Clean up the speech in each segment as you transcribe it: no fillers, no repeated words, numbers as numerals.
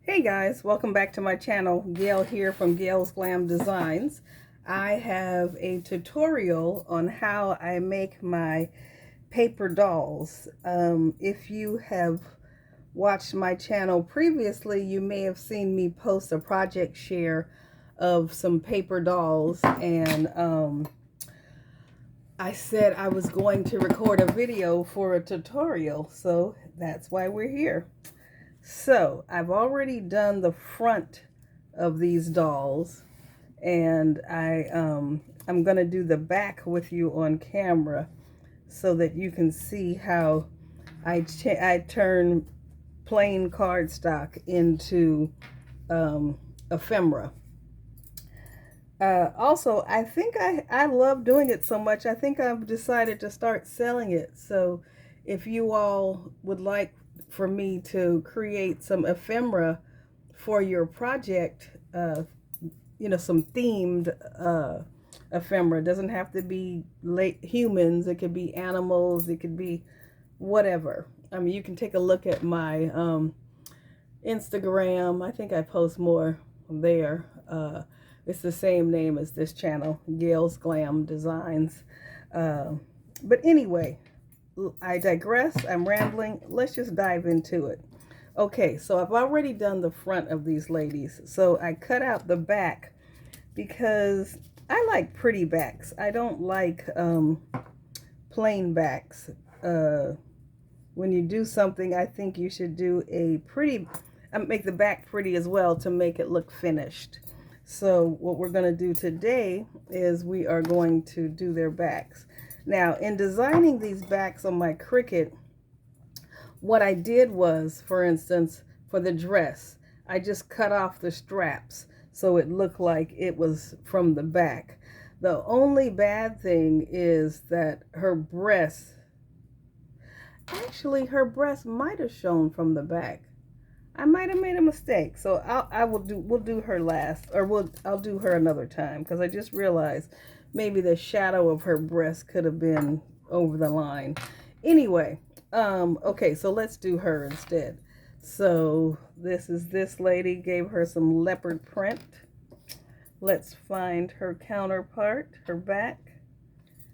Hey guys, welcome back to my channel. Gail here from Gail's Glam Designs. I have a tutorial on how I make my paper dolls. If you have watched my channel previously, you may have seen me post a project share of some paper dolls, and I said I was going to record a video for a tutorial, so that's why we're here. So I've already done the front of these dolls, and I'm gonna do the back with you on camera so that you can see how I turn plain cardstock into ephemera. Also, I think I love doing it so much, I think I've decided to start selling it. So if you all would like for me to create some ephemera for your project, some themed ephemera. It doesn't have to be humans. It could be animals. It could be whatever. I mean, you can take a look at my Instagram. I think I post more there. It's the same name as this channel, Gail's Glam Designs. But anyway, I digress. I'm rambling. Let's just dive into it. Okay, so I've already done the front of these ladies. So I cut out the back because I like pretty backs. I don't like plain backs. When you do something, I think you should do a pretty, make the back pretty as well to make it look finished. So what we're going to do today is we are going to do their backs. Now, in designing these backs on my Cricut, what I did was, for instance, for the dress, I just cut off the straps so it looked like it was from the back. The only bad thing is that her breast might have shown from the back. I might have made a mistake, so we'll do her last, or I'll do her another time, because I just realized maybe the shadow of her breast could have been over the line. Anyway, okay, so let's do her instead. So this lady, gave her some leopard print. Let's find her counterpart, her back.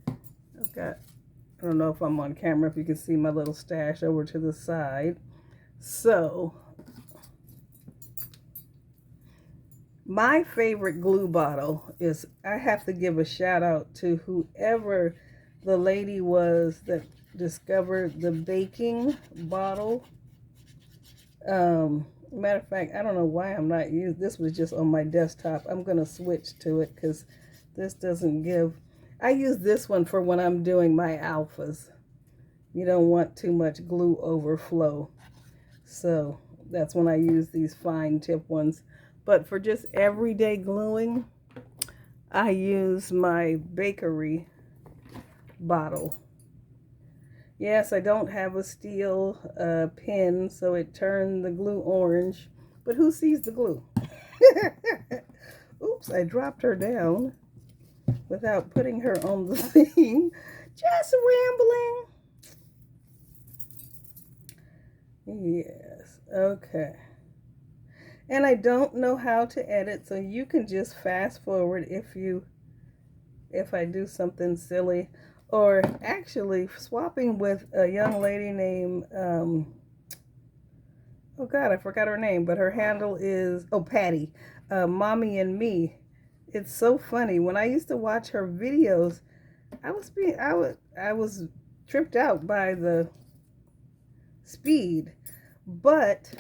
I don't know if I'm on camera, if you can see my little stash over to the side. So my favorite glue bottle is, I have to give a shout out to whoever the lady was that discovered the baking bottle. Matter of fact, I don't know why I'm not using this. Was just on my desktop. I'm gonna switch to it because this doesn't give. I use this one for when I'm doing my alphas. You don't want too much glue overflow, so that's when I use these fine tip ones. But for just everyday gluing, I use my bakery bottle. Yes, I don't have a steel pen, so it turned the glue orange. But who sees the glue? Oops, I dropped her down without putting her on the thing. Just rambling. Yes, okay. And I don't know how to edit, so you can just fast forward if I do something silly. Or actually swapping with a young lady named, oh God, I forgot her name, but her handle is, Patty, Mommy and Me. It's so funny. When I used to watch her videos, I was tripped out by the speed. But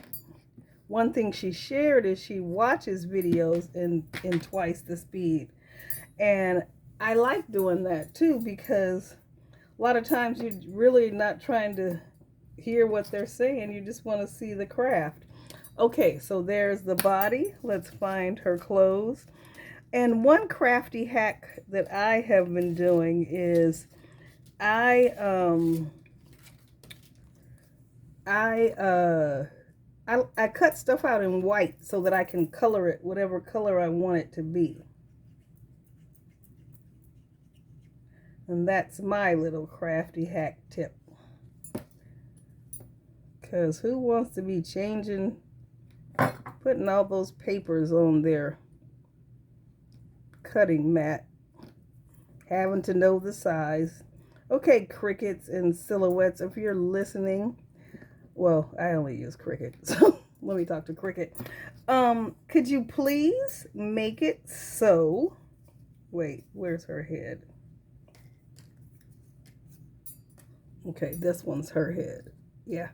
one thing she shared is she watches videos in twice the speed. And I like doing that too, because a lot of times you're really not trying to hear what they're saying. You just want to see the craft. Okay, so there's the body. Let's find her clothes. And one crafty hack that I have been doing is I cut stuff out in white so that I can color it whatever color I want it to be. And that's my little crafty hack tip. Because who wants to be changing putting all those papers on their cutting mat, having to know the size. Okay, Cricuts and Silhouettes, if you're listening, well, I only use Cricut, so let me talk to Cricut. Could you please make it so, wait, where's her head? Okay, this one's her head. Yeah.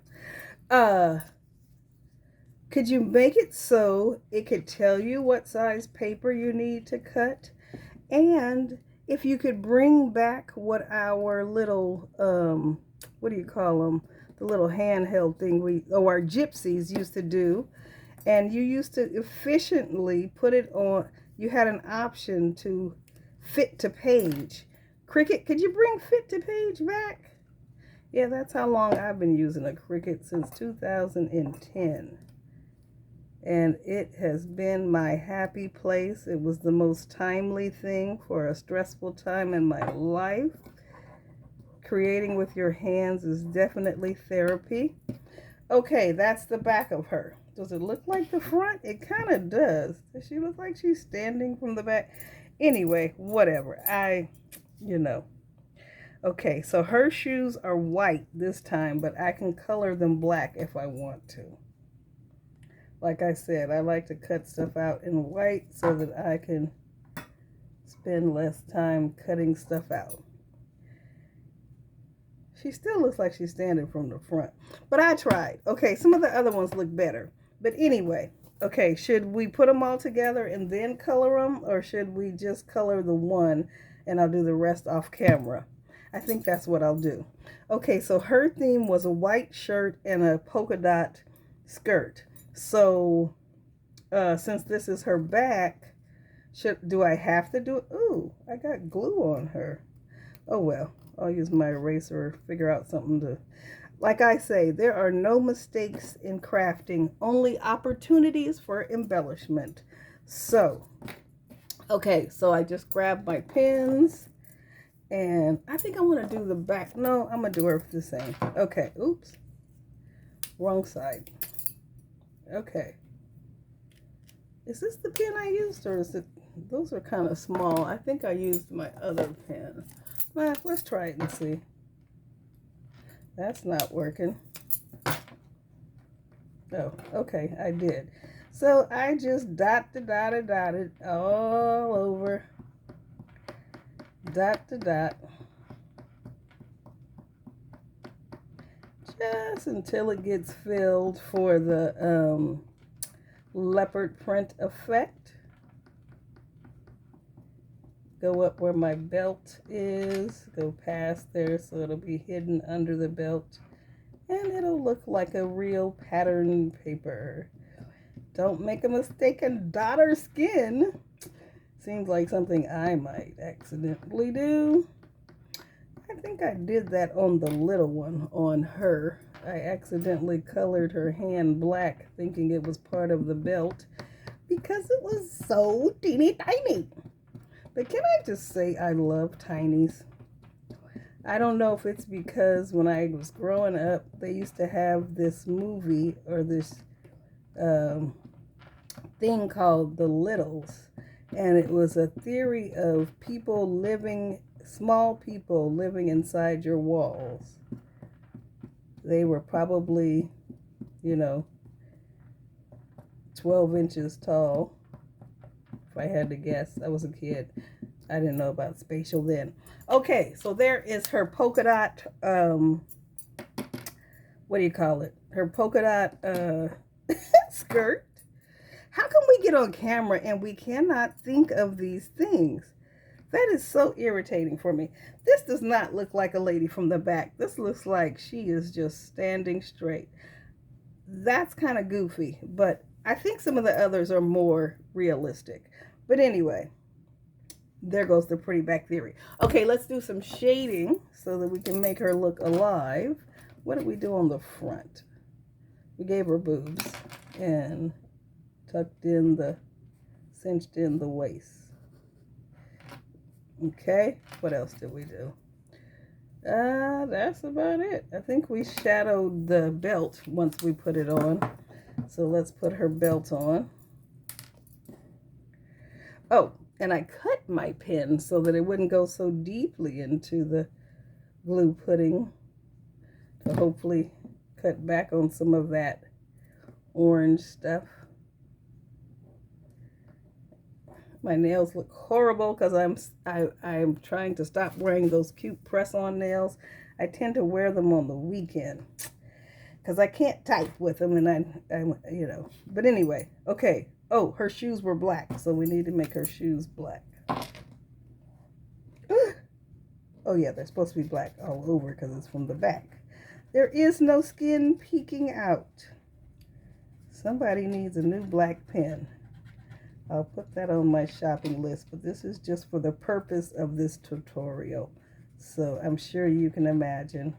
Could you make it so it could tell you what size paper you need to cut? And if you could bring back what our little, what do you call them? The little handheld thing our gypsies used to do. And you used to efficiently put it on, you had an option to fit to page. Cricut, could you bring fit to page back? Yeah, that's how long I've been using a Cricut, since 2010. And it has been my happy place. It was the most timely thing for a stressful time in my life. Creating with your hands is definitely therapy. Okay, that's the back of her. Does it look like the front? It kind of does. Does she look like she's standing from the back? Anyway, whatever. Okay, so her shoes are white this time, but I can color them black if I want to. Like I said, I like to cut stuff out in white so that I can spend less time cutting stuff out. She still looks like she's standing from the front, but I tried. Okay, some of the other ones look better. But anyway, okay, should we put them all together and then color them, or should we just color the one and I'll do the rest off camera? I think that's what I'll do. Okay, so her theme was a white shirt and a polka dot skirt. So since this is her back, do I have to do it? Ooh, I got glue on her. Oh well, I'll use my eraser, figure out something to... Like I say, there are no mistakes in crafting, only opportunities for embellishment. So, okay, so I just grabbed my pins, and I think I want to do the back. No, I'm going to do her the same. Okay, oops, wrong side. Okay. Is this the pen I used, or is it... Those are kind of small. I think I used my other pen. Well, let's try it and see. That's not working. Oh, okay, I did. So I just dotted all over. Dot to dot. Just until it gets filled for the leopard print effect. Go up where my belt is, go past there so it'll be hidden under the belt, and it'll look like a real pattern paper. Don't make a mistake and dot her skin. Seems like something I might accidentally do. I think I did that on the little one, on her. I accidentally colored her hand black, thinking it was part of the belt, because it was so teeny tiny. But can I just say I love tinies? I don't know if it's because when I was growing up, they used to have this movie or this thing called The Littles. And it was a theory of small people living inside your walls. They were probably, 12 inches tall. If I had to guess, I was a kid. I didn't know about spatial then. Okay, so there is her polka dot, what do you call it? Her polka dot skirt. How come we get on camera and we cannot think of these things? That is so irritating for me. This does not look like a lady from the back. This looks like she is just standing straight. That's kind of goofy, but I think some of the others are more realistic. But anyway, there goes the pretty back theory. Okay, let's do some shading so that we can make her look alive. What did we do on the front? We gave her boobs and cinched in the waist. Okay, what else did we do? That's about it. I think we shadowed the belt once we put it on. So let's put her belt on. Oh, and I cut my pen so that it wouldn't go so deeply into the glue pudding to hopefully cut back on some of that orange stuff. My nails look horrible because I'm trying to stop wearing those cute press-on nails. I tend to wear them on the weekend because I can't type with them, and I you know. But anyway, okay. Oh, her shoes were black, so we need to make her shoes black. Oh yeah, they're supposed to be black all over because it's from the back. There is no skin peeking out. Somebody needs a new black pen. I'll put that on my shopping list, but this is just for the purpose of this tutorial. So I'm sure you can imagine.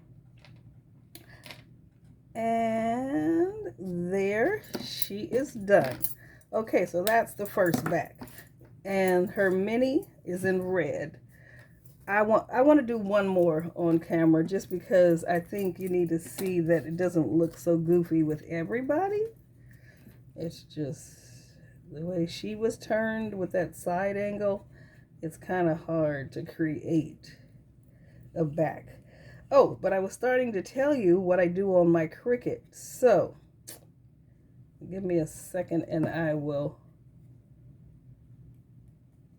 And there she is done. Okay, so that's the first back. And her mini is in red. I want to do one more on camera just because I think you need to see that it doesn't look so goofy with everybody. It's just the way she was turned with that side angle. It's kind of hard to create a back. Oh, but I was starting to tell you what I do on my Cricut. So give me a second and I will.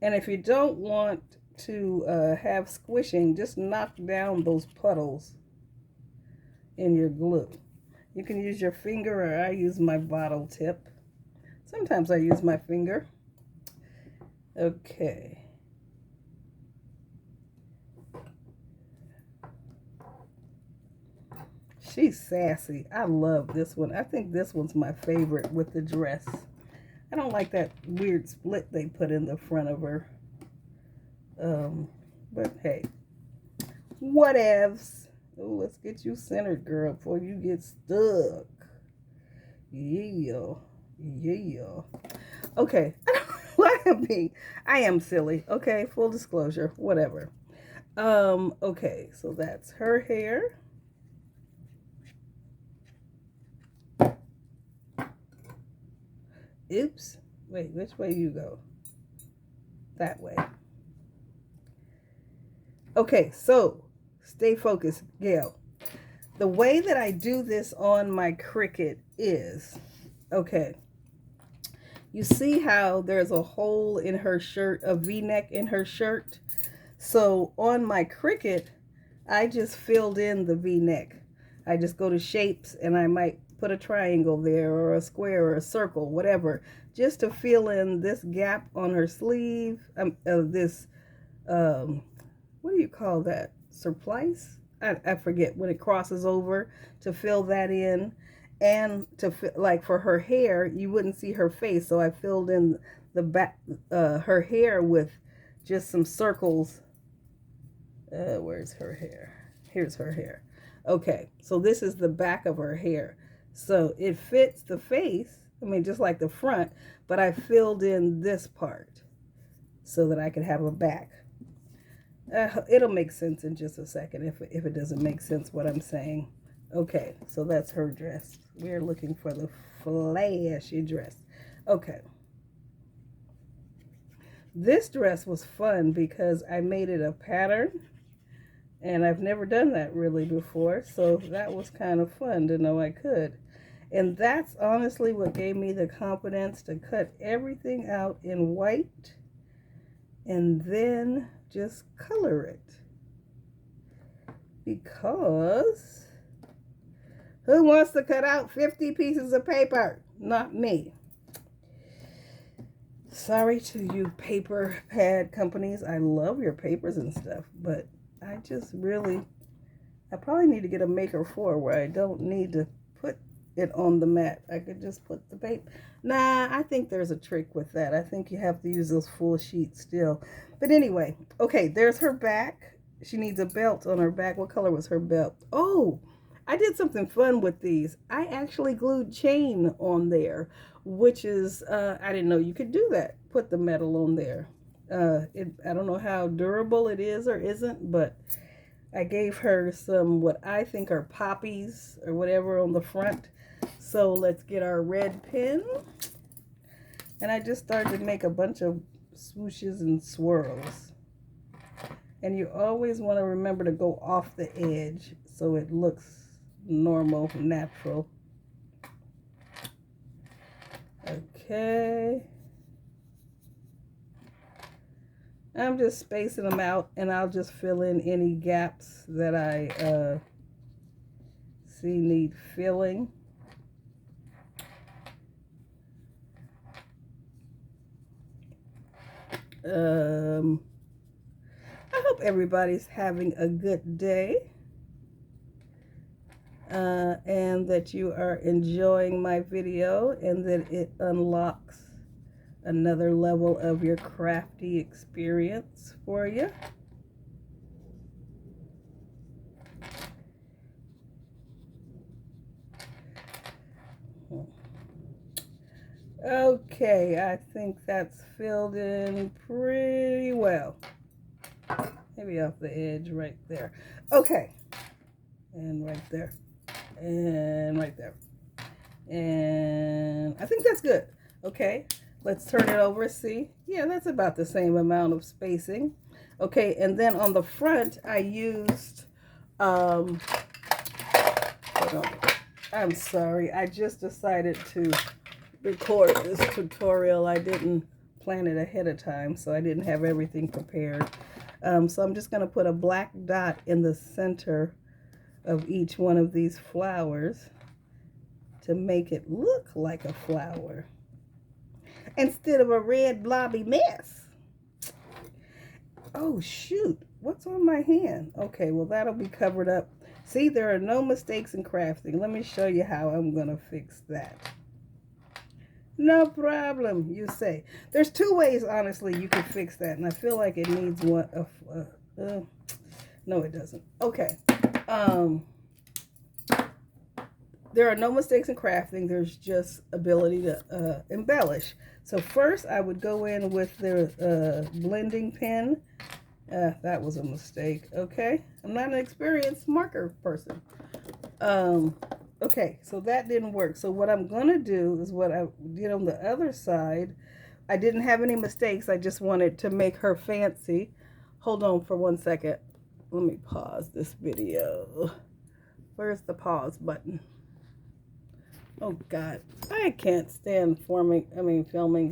And if you don't want to have squishing, just knock down those puddles in your glue. You can use your finger, or I use my bottle tip. Sometimes I use my finger. Okay. She's sassy. I love this one. I think this one's my favorite with the dress. I don't like that weird split they put in the front of her. But hey, whatevs. Oh, let's get you centered, girl, before you get stuck. Yeah. Yeah. Okay. What am I am silly. Okay, full disclosure. Whatever. Okay, so that's her hair. Oops. Wait, which way you go? That way. Okay, so stay focused, Gail. The way that I do this on my Cricut is, okay, you see how there's a hole in her shirt, a V-neck in her shirt? So on my Cricut, I just filled in the V-neck. I just go to shapes and I might put a triangle there or a square or a circle, whatever, just to fill in this gap on her sleeve, what do you call that? Surplice? I forget, when it crosses over, to fill that in. And to like for her hair, you wouldn't see her face, so I filled in the back, her hair with just some circles. Where's her hair? Here's her hair. Okay, so this is the back of her hair. So it fits the face, I mean, just like the front, but I filled in this part so that I could have a back. It'll make sense in just a second if it doesn't make sense what I'm saying. Okay, so that's her dress. We're looking for the flashy dress. Okay. This dress was fun because I made it a pattern, and I've never done that really before, so that was kind of fun to know I could. And that's honestly what gave me the confidence to cut everything out in white and then just color it. Because who wants to cut out 50 pieces of paper? Not me. Sorry to you paper pad companies. I love your papers and stuff, but I probably need to get a Maker 4 where I don't need to put it on the mat. I could just put the paper. Nah, I think there's a trick with that. I think you have to use those full sheets still. But anyway, okay, there's her back. She needs a belt on her back. What color was her belt? Oh, I did something fun with these. I actually glued chain on there, which is, I didn't know you could do that. Put the metal on there. I don't know how durable it is or isn't, but I gave her some what I think are poppies or whatever on the front. So let's get our red pen. And I just started to make a bunch of swooshes and swirls. And you always want to remember to go off the edge so it looks normal, natural. Okay. I'm just spacing them out, and I'll just fill in any gaps that I see need filling. I hope everybody's having a good day, and that you are enjoying my video and that it unlocks another level of your crafty experience for you. Okay, I think that's filled in pretty well. Maybe off the edge right there. Okay, and right there, and right there. And I think that's good. Okay, let's turn it over. See? Yeah, that's about the same amount of spacing. Okay, and then on the front, I used, hold on. I'm sorry. I just decided to record this tutorial. I didn't plan it ahead of time, so I didn't have everything prepared. So I'm just going to put a black dot in the center of each one of these flowers to make it look like a flower instead of a red blobby mess. Oh shoot, what's on my hand? Okay, well that'll be covered up. See, there are no mistakes in crafting. Let me show you how I'm gonna fix that. No problem, you say. There's two ways, honestly, you can fix that, and I feel like it needs one. No, it doesn't. Okay. There are no mistakes in crafting. There's just ability to embellish. So first, I would go in with the blending pen. That was a mistake. Okay, I'm not an experienced marker person. Okay, so that didn't work. So what I'm gonna do is what I did on the other side. I didn't have any mistakes. I just wanted to make her fancy. Hold on for 1 second. Let me pause this video. Where's the pause button? Oh God, I can't stand filming